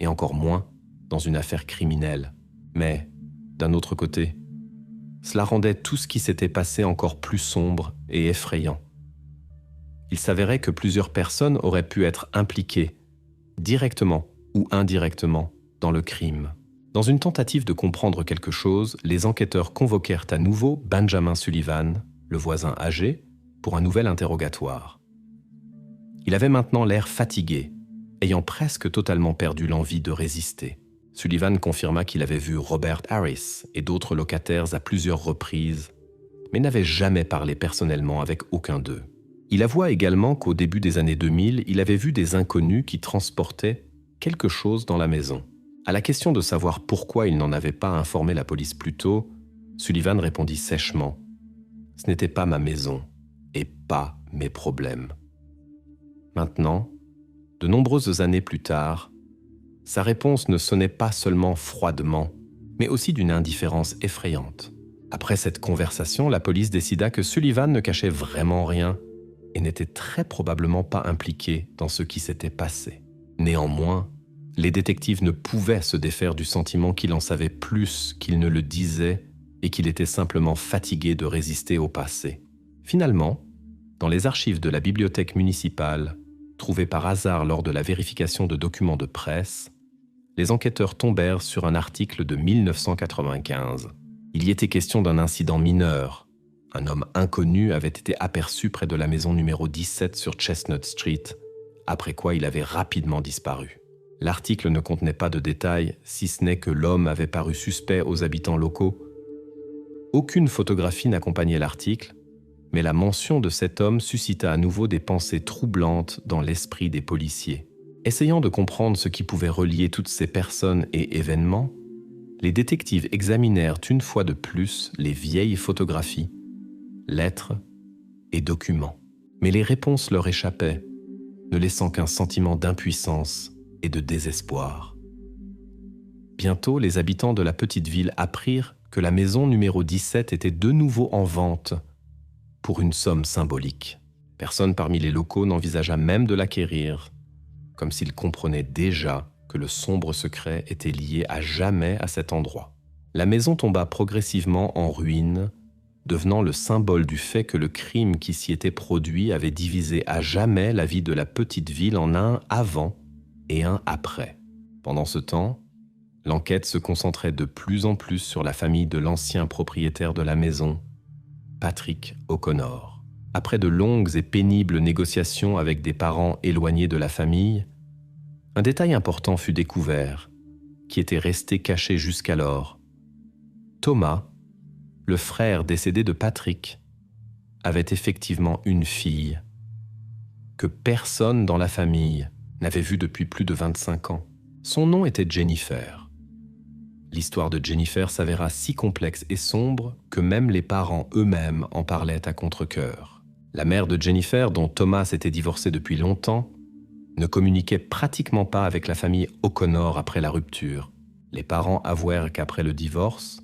et encore moins dans une affaire criminelle. Mais, d'un autre côté, cela rendait tout ce qui s'était passé encore plus sombre et effrayant. Il s'avérait que plusieurs personnes auraient pu être impliquées, directement ou indirectement, dans le crime. Dans une tentative de comprendre quelque chose, les enquêteurs convoquèrent à nouveau Benjamin Sullivan, le voisin âgé, pour un nouvel interrogatoire. Il avait maintenant l'air fatigué, ayant presque totalement perdu l'envie de résister. Sullivan confirma qu'il avait vu Robert Harris et d'autres locataires à plusieurs reprises, mais n'avait jamais parlé personnellement avec aucun d'eux. Il avoua également qu'au début des années 2000, il avait vu des inconnus qui transportaient quelque chose dans la maison. À la question de savoir pourquoi il n'en avait pas informé la police plus tôt, Sullivan répondit sèchement « Ce n'était pas ma maison et pas mes problèmes ». Maintenant, de nombreuses années plus tard, sa réponse ne sonnait pas seulement froidement, mais aussi d'une indifférence effrayante. Après cette conversation, la police décida que Sullivan ne cachait vraiment rien et n'était très probablement pas impliqué dans ce qui s'était passé. Néanmoins, les détectives ne pouvaient se défaire du sentiment qu'il en savait plus qu'il ne le disait et qu'il était simplement fatigué de résister au passé. Finalement, dans les archives de la bibliothèque municipale, trouvées par hasard lors de la vérification de documents de presse, les enquêteurs tombèrent sur un article de 1995. Il y était question d'un incident mineur, Un homme inconnu avait été aperçu près de la maison numéro 17 sur Chestnut Street, après quoi il avait rapidement disparu. L'article ne contenait pas de détails, si ce n'est que l'homme avait paru suspect aux habitants locaux. Aucune photographie n'accompagnait l'article, mais la mention de cet homme suscita à nouveau des pensées troublantes dans l'esprit des policiers. Essayant de comprendre ce qui pouvait relier toutes ces personnes et événements, les détectives examinèrent une fois de plus les vieilles photographies, lettres et documents. Mais les réponses leur échappaient, ne laissant qu'un sentiment d'impuissance et de désespoir. Bientôt, les habitants de la petite ville apprirent que la maison numéro 17 était de nouveau en vente pour une somme symbolique. Personne parmi les locaux n'envisagea même de l'acquérir, comme s'ils comprenaient déjà que le sombre secret était lié à jamais à cet endroit. La maison tomba progressivement en ruine, devenant le symbole du fait que le crime qui s'y était produit avait divisé à jamais la vie de la petite ville en un avant et un après. Pendant ce temps, l'enquête se concentrait de plus en plus sur la famille de l'ancien propriétaire de la maison, Patrick O'Connor. Après de longues et pénibles négociations avec des parents éloignés de la famille, un détail important fut découvert, qui était resté caché jusqu'alors. Thomas, le frère décédé de Patrick, avait effectivement une fille que personne dans la famille n'avait vue depuis plus de 25 ans. Son nom était Jennifer. L'histoire de Jennifer s'avéra si complexe et sombre que même les parents eux-mêmes en parlaient à contre-cœur. La mère de Jennifer, dont Thomas s'était divorcé depuis longtemps, ne communiquait pratiquement pas avec la famille O'Connor après la rupture. Les parents avouèrent qu'après le divorce,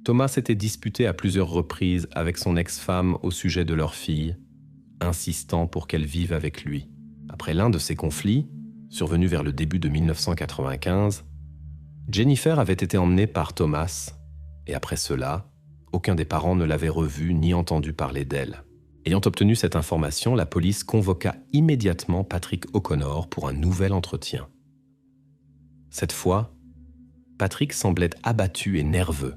Thomas s'était disputé à plusieurs reprises avec son ex-femme au sujet de leur fille, insistant pour qu'elle vive avec lui. Après l'un de ces conflits, survenu vers le début de 1995, Jennifer avait été emmenée par Thomas, et après cela, aucun des parents ne l'avait revue ni entendu parler d'elle. Ayant obtenu cette information, la police convoqua immédiatement Patrick O'Connor pour un nouvel entretien. Cette fois, Patrick semblait abattu et nerveux,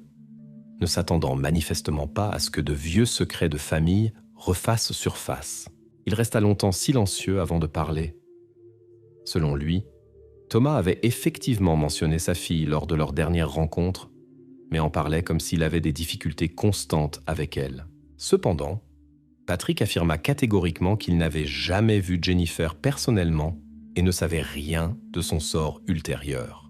ne s'attendant manifestement pas à ce que de vieux secrets de famille refassent surface. Il resta longtemps silencieux avant de parler. Selon lui, Thomas avait effectivement mentionné sa fille lors de leur dernière rencontre, mais en parlait comme s'il avait des difficultés constantes avec elle. Cependant, Patrick affirma catégoriquement qu'il n'avait jamais vu Jennifer personnellement et ne savait rien de son sort ultérieur.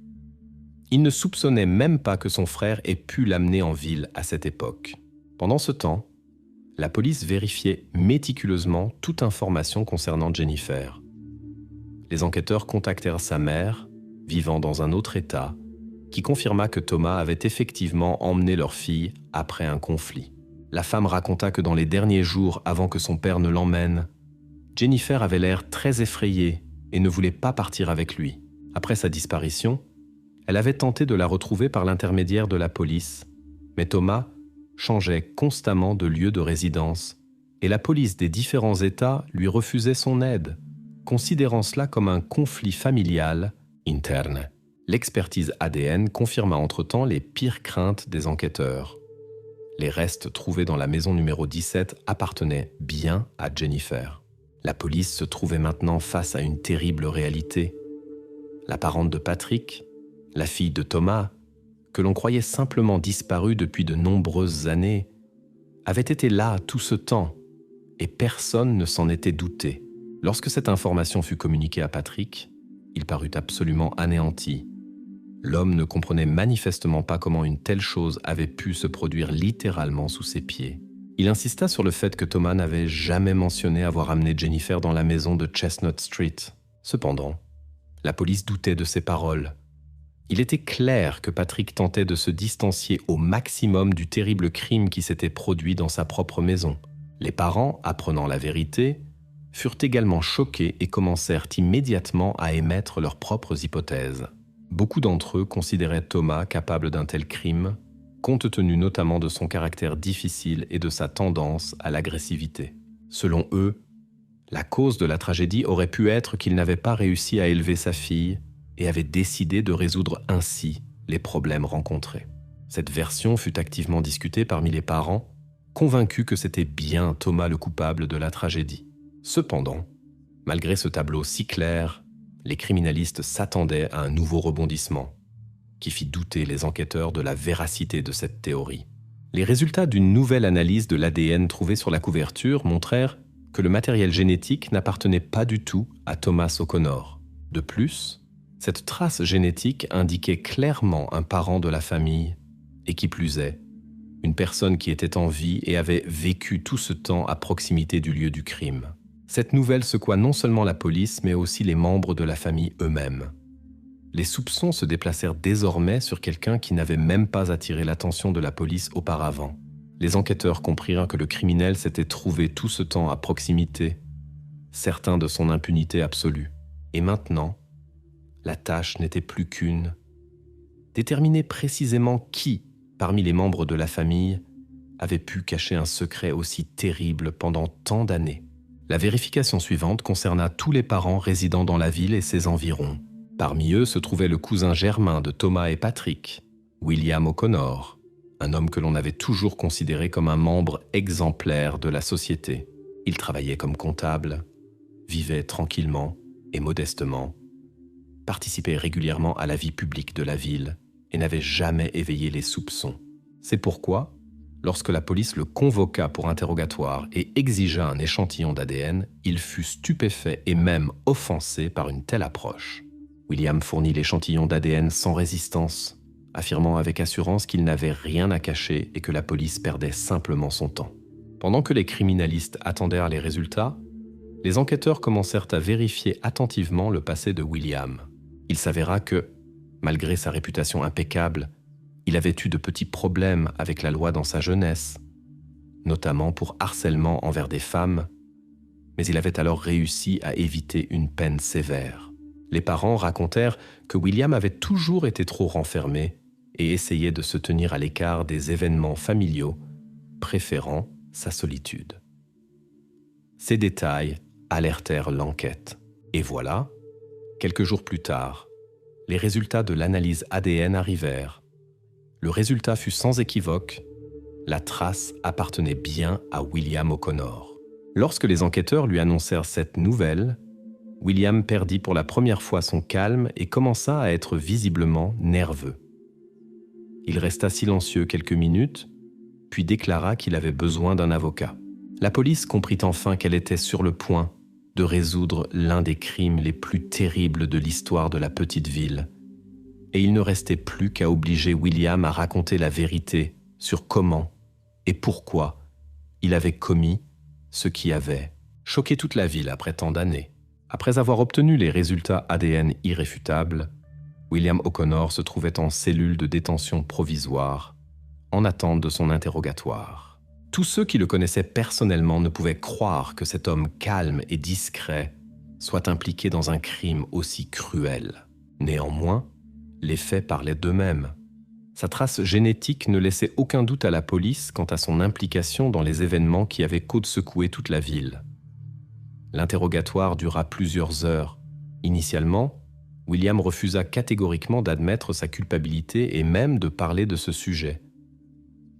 Il ne soupçonnait même pas que son frère ait pu l'amener en ville à cette époque. Pendant ce temps, la police vérifiait méticuleusement toute information concernant Jennifer. Les enquêteurs contactèrent sa mère, vivant dans un autre État, qui confirma que Thomas avait effectivement emmené leur fille après un conflit. La femme raconta que dans les derniers jours avant que son père ne l'emmène, Jennifer avait l'air très effrayée et ne voulait pas partir avec lui. Après sa disparition, elle avait tenté de la retrouver par l'intermédiaire de la police, mais Thomas changeait constamment de lieu de résidence et la police des différents États lui refusait son aide, considérant cela comme un conflit familial interne. L'expertise ADN confirma entre-temps les pires craintes des enquêteurs. Les restes trouvés dans la maison numéro 17 appartenaient bien à Jennifer. La police se trouvait maintenant face à une terrible réalité. La parente de Patrick, la fille de Thomas, que l'on croyait simplement disparue depuis de nombreuses années, avait été là tout ce temps et personne ne s'en était douté. Lorsque cette information fut communiquée à Patrick, il parut absolument anéanti. L'homme ne comprenait manifestement pas comment une telle chose avait pu se produire littéralement sous ses pieds. Il insista sur le fait que Thomas n'avait jamais mentionné avoir amené Jennifer dans la maison de Chestnut Street. Cependant, la police doutait de ses paroles. Il était clair que Patrick tentait de se distancier au maximum du terrible crime qui s'était produit dans sa propre maison. Les parents, apprenant la vérité, furent également choqués et commencèrent immédiatement à émettre leurs propres hypothèses. Beaucoup d'entre eux considéraient Thomas capable d'un tel crime, compte tenu notamment de son caractère difficile et de sa tendance à l'agressivité. Selon eux, la cause de la tragédie aurait pu être qu'il n'avait pas réussi à élever sa fille et avait décidé de résoudre ainsi les problèmes rencontrés. Cette version fut activement discutée parmi les parents, convaincu que c'était bien Thomas le coupable de la tragédie. Cependant, malgré ce tableau si clair, les criminalistes s'attendaient à un nouveau rebondissement, qui fit douter les enquêteurs de la véracité de cette théorie. Les résultats d'une nouvelle analyse de l'ADN trouvée sur la couverture montrèrent que le matériel génétique n'appartenait pas du tout à Thomas O'Connor. De plus, cette trace génétique indiquait clairement un parent de la famille, et qui plus est, une personne qui était en vie et avait vécu tout ce temps à proximité du lieu du crime. Cette nouvelle secoua non seulement la police, mais aussi les membres de la famille eux-mêmes. Les soupçons se déplacèrent désormais sur quelqu'un qui n'avait même pas attiré l'attention de la police auparavant. Les enquêteurs comprirent que le criminel s'était trouvé tout ce temps à proximité, certain de son impunité absolue. Et maintenant, la tâche n'était plus qu'une: déterminer précisément qui, parmi les membres de la famille, avait pu cacher un secret aussi terrible pendant tant d'années. La vérification suivante concerna tous les parents résidant dans la ville et ses environs. Parmi eux se trouvait le cousin germain de Thomas et Patrick, William O'Connor, un homme que l'on avait toujours considéré comme un membre exemplaire de la société. Il travaillait comme comptable, vivait tranquillement et modestement, participait régulièrement à la vie publique de la ville et n'avait jamais éveillé les soupçons. C'est pourquoi, lorsque la police le convoqua pour interrogatoire et exigea un échantillon d'ADN, il fut stupéfait et même offensé par une telle approche. William fournit l'échantillon d'ADN sans résistance, affirmant avec assurance qu'il n'avait rien à cacher et que la police perdait simplement son temps. Pendant que les criminalistes attendirent les résultats, les enquêteurs commencèrent à vérifier attentivement le passé de William. Il s'avéra que, malgré sa réputation impeccable, il avait eu de petits problèmes avec la loi dans sa jeunesse, notamment pour harcèlement envers des femmes, mais il avait alors réussi à éviter une peine sévère. Les parents racontèrent que William avait toujours été trop renfermé et essayait de se tenir à l'écart des événements familiaux, préférant sa solitude. Ces détails alertèrent l'enquête. Et voilà, quelques jours plus tard, les résultats de l'analyse ADN arrivèrent. Le résultat fut sans équivoque, la trace appartenait bien à William O'Connor. Lorsque les enquêteurs lui annoncèrent cette nouvelle, William perdit pour la première fois son calme et commença à être visiblement nerveux. Il resta silencieux quelques minutes, puis déclara qu'il avait besoin d'un avocat. La police comprit enfin qu'elle était sur le point de résoudre l'un des crimes les plus terribles de l'histoire de la petite ville. Et il ne restait plus qu'à obliger William à raconter la vérité sur comment et pourquoi il avait commis ce qui avait choqué toute la ville après tant d'années. Après avoir obtenu les résultats ADN irréfutables, William O'Connor se trouvait en cellule de détention provisoire, en attente de son interrogatoire. Tous ceux qui le connaissaient personnellement ne pouvaient croire que cet homme calme et discret soit impliqué dans un crime aussi cruel. Néanmoins, les faits parlaient d'eux-mêmes. Sa trace génétique ne laissait aucun doute à la police quant à son implication dans les événements qui avaient secoué toute la ville. L'interrogatoire dura plusieurs heures. Initialement, William refusa catégoriquement d'admettre sa culpabilité et même de parler de ce sujet.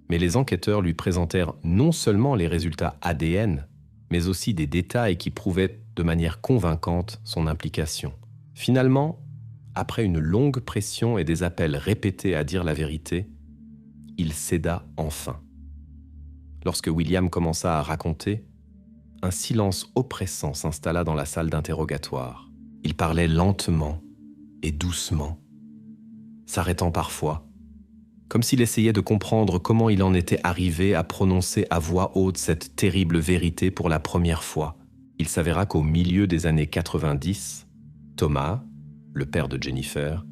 Mais les enquêteurs lui présentèrent non seulement les résultats ADN, mais aussi des détails qui prouvaient de manière convaincante son implication. Finalement, après une longue pression et des appels répétés à dire la vérité, il céda enfin. Lorsque William commença à raconter, un silence oppressant s'installa dans la salle d'interrogatoire. Il parlait lentement et doucement, s'arrêtant parfois, comme s'il essayait de comprendre comment il en était arrivé à prononcer à voix haute cette terrible vérité pour la première fois. Il s'avéra qu'au milieu des années 90, Thomas, le père de Jennifer,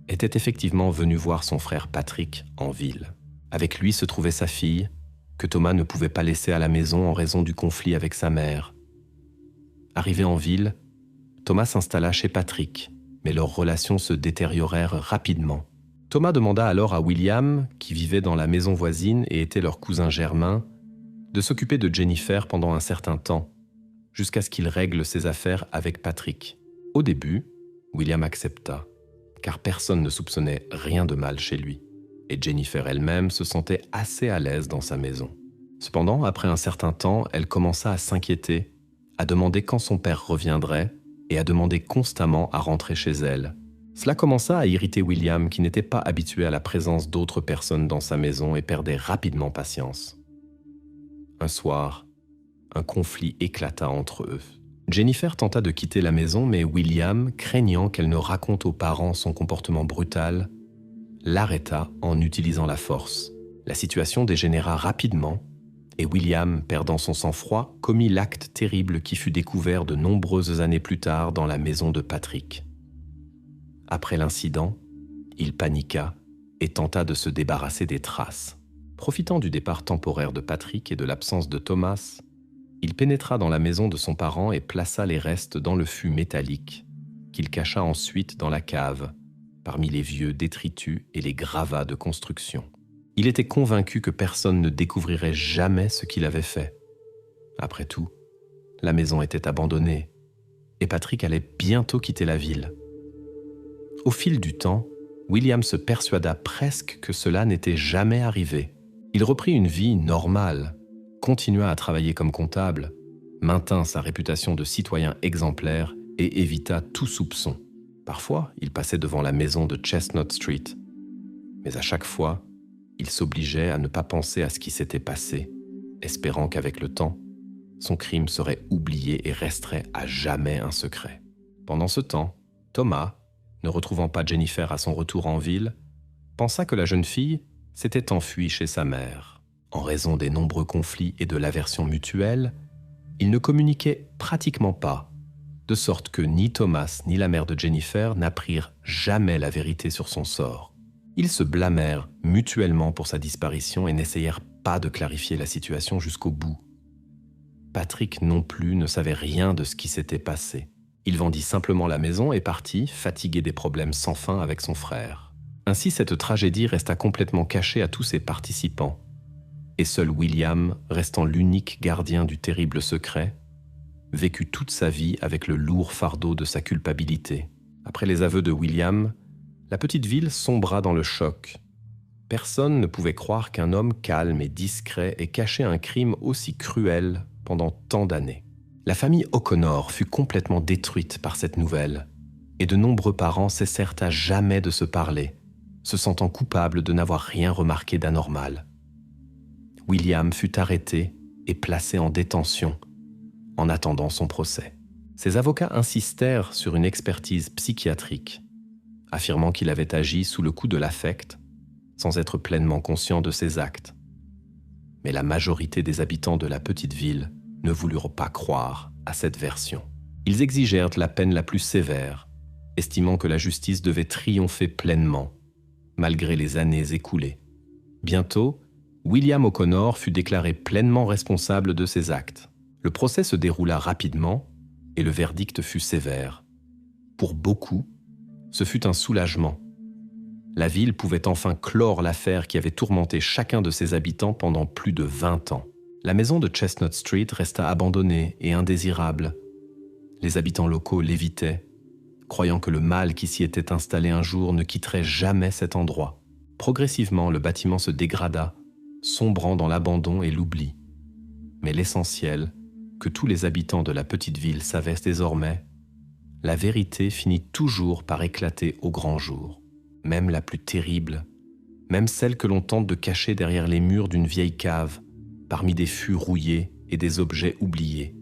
était effectivement venu voir son frère Patrick en ville. Avec lui se trouvait sa fille, que Thomas ne pouvait pas laisser à la maison en raison du conflit avec sa mère. Arrivé en ville, Thomas s'installa chez Patrick, mais leurs relations se détériorèrent rapidement. Thomas demanda alors à William, qui vivait dans la maison voisine et était leur cousin germain, de s'occuper de Jennifer pendant un certain temps, jusqu'à ce qu'il règle ses affaires avec Patrick. Au début, William accepta, car personne ne soupçonnait rien de mal chez lui, et Jennifer elle-même se sentait assez à l'aise dans sa maison. Cependant, après un certain temps, elle commença à s'inquiéter, à demander quand son père reviendrait et à demander constamment à rentrer chez elle. Cela commença à irriter William, qui n'était pas habitué à la présence d'autres personnes dans sa maison et perdait rapidement patience. Un soir, un conflit éclata entre eux. Jennifer tenta de quitter la maison, mais William, craignant qu'elle ne raconte aux parents son comportement brutal, l'arrêta en utilisant la force. La situation dégénéra rapidement et William, perdant son sang-froid, commit l'acte terrible qui fut découvert de nombreuses années plus tard dans la maison de Patrick. Après l'incident, il paniqua et tenta de se débarrasser des traces. Profitant du départ temporaire de Patrick et de l'absence de Thomas, il pénétra dans la maison de son parent et plaça les restes dans le fût métallique, qu'il cacha ensuite dans la cave, parmi les vieux détritus et les gravats de construction. Il était convaincu que personne ne découvrirait jamais ce qu'il avait fait. Après tout, la maison était abandonnée et Patrick allait bientôt quitter la ville. Au fil du temps, William se persuada presque que cela n'était jamais arrivé. Il reprit une vie normale, continua à travailler comme comptable, maintint sa réputation de citoyen exemplaire et évita tout soupçon. Parfois, il passait devant la maison de Chestnut Street, mais à chaque fois, il s'obligeait à ne pas penser à ce qui s'était passé, espérant qu'avec le temps, son crime serait oublié et resterait à jamais un secret. Pendant ce temps, Thomas, ne retrouvant pas Jennifer à son retour en ville, pensa que la jeune fille s'était enfuie chez sa mère. En raison des nombreux conflits et de l'aversion mutuelle, ils ne communiquaient pratiquement pas, de sorte que ni Thomas ni la mère de Jennifer n'apprirent jamais la vérité sur son sort. Ils se blâmèrent mutuellement pour sa disparition et n'essayèrent pas de clarifier la situation jusqu'au bout. Patrick non plus ne savait rien de ce qui s'était passé. Il vendit simplement la maison et partit, fatigué des problèmes sans fin avec son frère. Ainsi, cette tragédie resta complètement cachée à tous ses participants. Et seul William, restant l'unique gardien du terrible secret, vécut toute sa vie avec le lourd fardeau de sa culpabilité. Après les aveux de William, la petite ville sombra dans le choc. Personne ne pouvait croire qu'un homme calme et discret ait caché un crime aussi cruel pendant tant d'années. La famille O'Connor fut complètement détruite par cette nouvelle, et de nombreux parents cessèrent à jamais de se parler, se sentant coupables de n'avoir rien remarqué d'anormal. William fut arrêté et placé en détention, en attendant son procès. Ses avocats insistèrent sur une expertise psychiatrique, affirmant qu'il avait agi sous le coup de l'affect, sans être pleinement conscient de ses actes. Mais la majorité des habitants de la petite ville ne voulurent pas croire à cette version. Ils exigèrent la peine la plus sévère, estimant que la justice devait triompher pleinement, malgré les années écoulées. Bientôt, William O'Connor fut déclaré pleinement responsable de ses actes. Le procès se déroula rapidement et le verdict fut sévère. Pour beaucoup, ce fut un soulagement. La ville pouvait enfin clore l'affaire qui avait tourmenté chacun de ses habitants pendant plus de 20 ans. La maison de Chestnut Street resta abandonnée et indésirable. Les habitants locaux l'évitaient, croyant que le mal qui s'y était installé un jour ne quitterait jamais cet endroit. Progressivement, le bâtiment se dégrada, sombrant dans l'abandon et l'oubli. Mais l'essentiel, que tous les habitants de la petite ville savaient désormais, la vérité finit toujours par éclater au grand jour. Même la plus terrible, même celle que l'on tente de cacher derrière les murs d'une vieille cave, parmi des fûts rouillés et des objets oubliés.